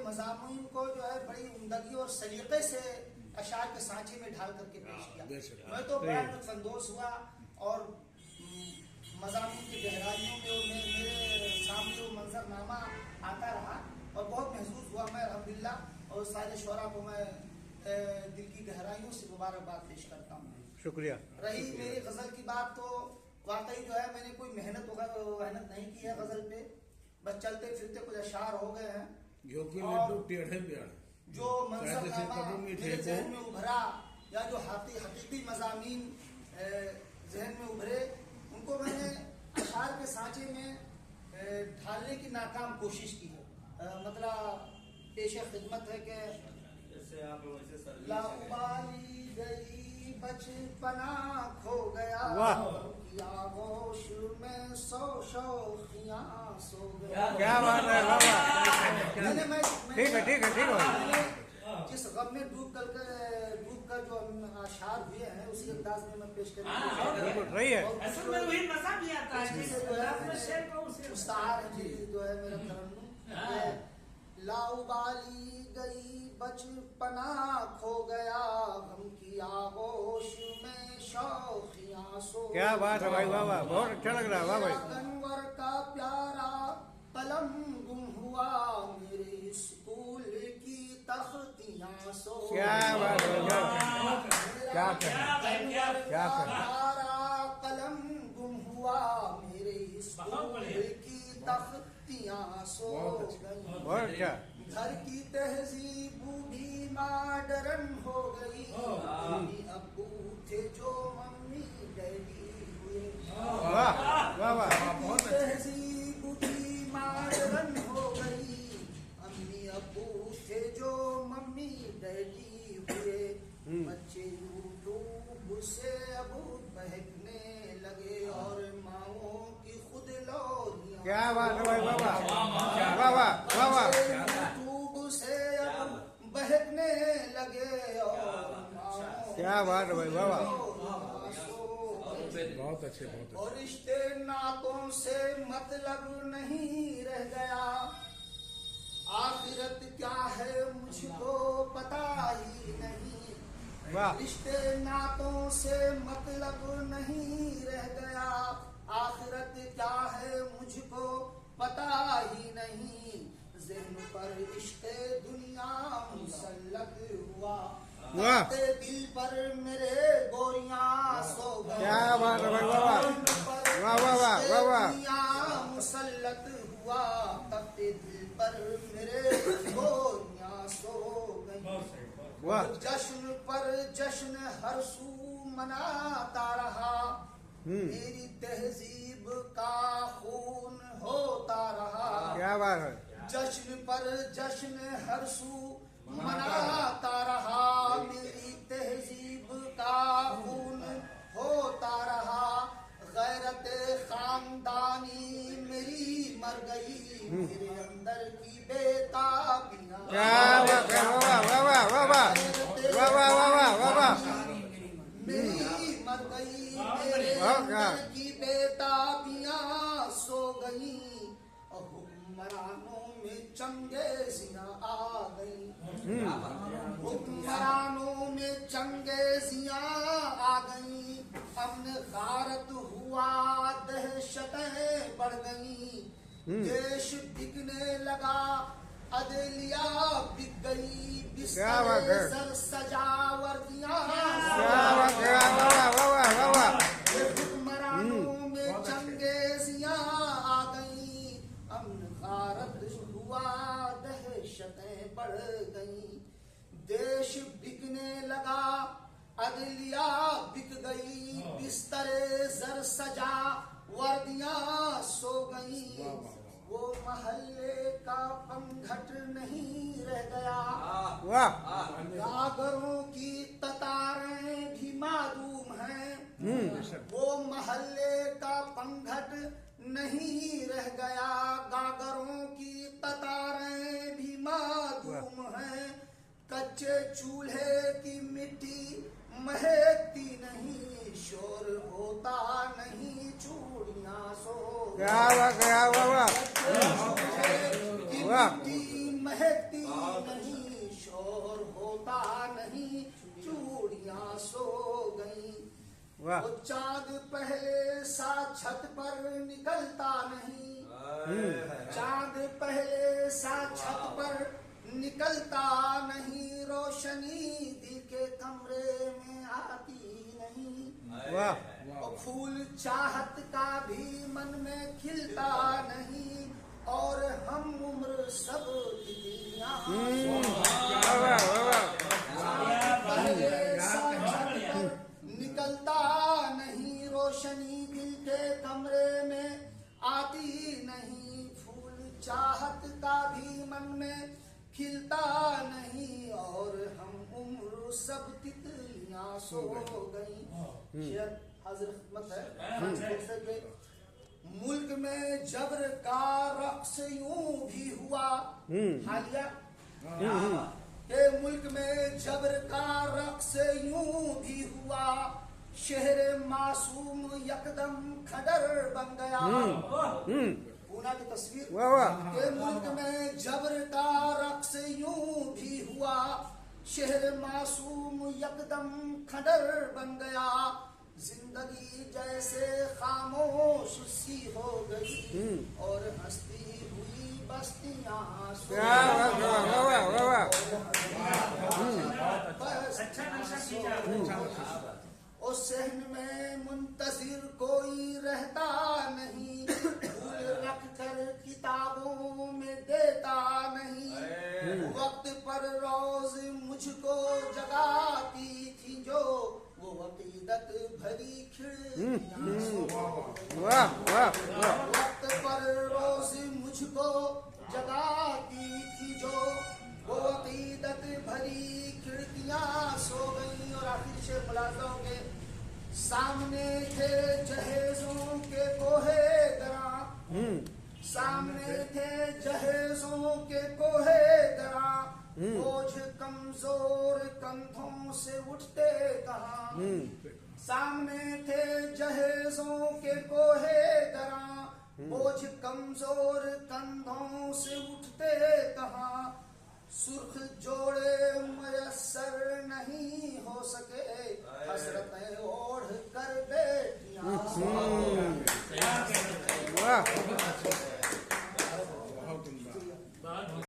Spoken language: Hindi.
मज़ामून को जो है बड़ी उम्दगी और सलीक़े से अशार के सांचे में ढाल करके पेश किया। मैं तो बड़ा लुत्फ़अंदोज़ हुआ और मज़ामून की गहराइयों में मेरे सामने वो मंजरनामा आता रहा और बहुत महसूस हुआ। मैं अल्हम्दुलिल्लाह और सारे शुरा को मैं दिल की गहराइयों से मुबारकबाद पेश करता हूँ। शुक्रिया। रही मेरी गज़ल की बात, तो वाकई जो है मैंने कोई मेहनत नहीं की है गज़ल पे, बस चलते फिरते कुछ अशार हो गए हैं। जो मंजरनामा मेरे ज़हन में उभरा या जो हकीकी मज़ामीन ज़हन में उभरे, उनको मैंने अशार के सांचे में ढालने की नाकाम कोशिश की है। मतलब पेश खिदमत है कि लाउबाली गई बचपना खो गया, आगोश में सौ शौकियां सो गया। क्या बात है बाबा, ठीक है ठीक है ठीक है। जिस गम में डूब कर जो अशार हुए हैं उसी अंदाज में मैं पेश करने रही है। उस्ताद जी जो है मेरा तरन्नुम, लाउबाली गई बचपना खो गया, गम की आगोश में शौकियां सो। क्या बात है भाई बाबा, बहुत अच्छा लग रहा है वाह भाई। कन्वर का प्यारा कलम गुम हुआ, मेरे स्कूल की तख्तियां सो। क्या बात है, क्या प्यारा कलम गुम हुआ, मेरे स्कूल की तख्तियां सो गई। बहुत अच्छा। घर की तहजीब भी मॉडर्न हो गई, अबू थे जो मम्मी डैडी हुए। वाह वाह वाह, तहजीब भी मॉडर्न हो गई, अम्मी अबू थे जो मम्मी डैडी हुए। बच्चे यूट्यूब से अब बहकने लगे और माओ की खुद लोरियां। क्या बात है भाई बाबा, वाह वाह वाह वाह। यूट्यूब से अब बहकने लगे और क्या बात है भाई बाबा, बहुत अच्छे बहुत। और रिश्ते नातों से मतलब नहीं रह गया, आखिरत क्या है मुझको पता ही नहीं। रिश्ते नातों से मतलब नहीं रह गया, आखिरत क्या है मुझको पता ही नहीं। ज़हन पर इश्क़े दुनिया मुसल्लत हुआ, दिल पर मेरे गोरियां सो गए। क्या बात है भाई बाबा, वाह वाह वाह वाह वाह। दुनिया मुसल्लत हुआ, तख्ते दिल पर मेरे गोरियां सो गई। जश्न पर जश्न हर सू मनाता रहा, मेरी तहजीब का खून होता रहा। क्या बात है। जश्न पर जश्न हर सू मनाता रहा, मेरी तहजीब का खून होता रहा। गैरत खानदानी मेरी मर गई, मेरे अंदर की बेताबियां। क्या बात है, वाह वाह वाह वाह वाह वाह वाह वाह वाह वाह। मेरी मर गई, मेरे अंदर की बेताबियां सो गई। हुक्मरानों में चंगेजियां आ गई, हुक्मरानों में चंगेजियां आ गई। अमन गारत हुआ, दहशतें बढ़ गई। देश बिकने लगा, अदलिया बिक गई। बिस्तर सर सजावटियां। हुक्मरानों में चंगेजियां आ गई, अमन गारत हुआ, दहशतें बढ़ गई। देश बिकने लगा, अदलिया बिक गई। बिस्तरे जर सजा, वर्दियां सो गई। वो महल्ले का पंघट नहीं रह गया, गागरों की कतारें भी मालूम हैं। वो महल्ले का पंघट नहीं रह गया, गागरों की कतारें भी मालूम हैं। कच्चे चूल्हे की मिट्टी महकती नहीं, शोर होता नहीं, चूड़ियां सो। क्या वाह क्या वाह वाह। मिट्टी महकती नहीं, शोर होता नहीं, चूड़ियां सो गई। वाह वो चांद पहले सा छत पर निकलता नहीं, चांद पहले सा छत पर निकलता नहीं, रोशनी दिल के कमरे में आती नहीं। वाह और फूल चाहत का भी मन में खिलता नहीं, और हम उम्र सब तितलियां पहले सा छत पर निकलता नहीं, रोशनी दिल के कमरे में आती नहीं। फूल चाहत का भी मन में खिलता नहीं, और हम उम्र सब तितलियां सो गई। शेर हजरत मत है। मुल्क में जबर का रक्स यूं भी हुआ, हालिया के मुल्क में जबर का रक्स यूं भी हुआ, शहर मासूम यकदम खडर बन गया। पूना की तस्वीर। के मुल्क में जबर का रक्स यूं भी हुआ, शहर मासूम यकदम खडर बन गया। जिंदगी जैसे खामोश सी हो गई, और हंसती हुई बस्तियां और सहन में मुंतजिर कोई रहता नहीं, फूल रख कर किताबों में देता नहीं। वक्त पर रोज मुझको जगाती थी जो वो अकीदत भरी खिड़कियां। वक्त पर रोज मुझको जगाती थी जो वो अकीदत भरी खिड़कियां सो गई। और आखिर से मुलाजों के सामने थे जहेजों के कोहे दरा, सामने थे जहेजों के कोहे दरा, बोझ कमजोर कंधों से उठते कहाँ। सामने थे जहेजों के कोहे दरा, बोझ कमजोर कंधों से उठते कहाँ। सुर्ख जोड़े मयस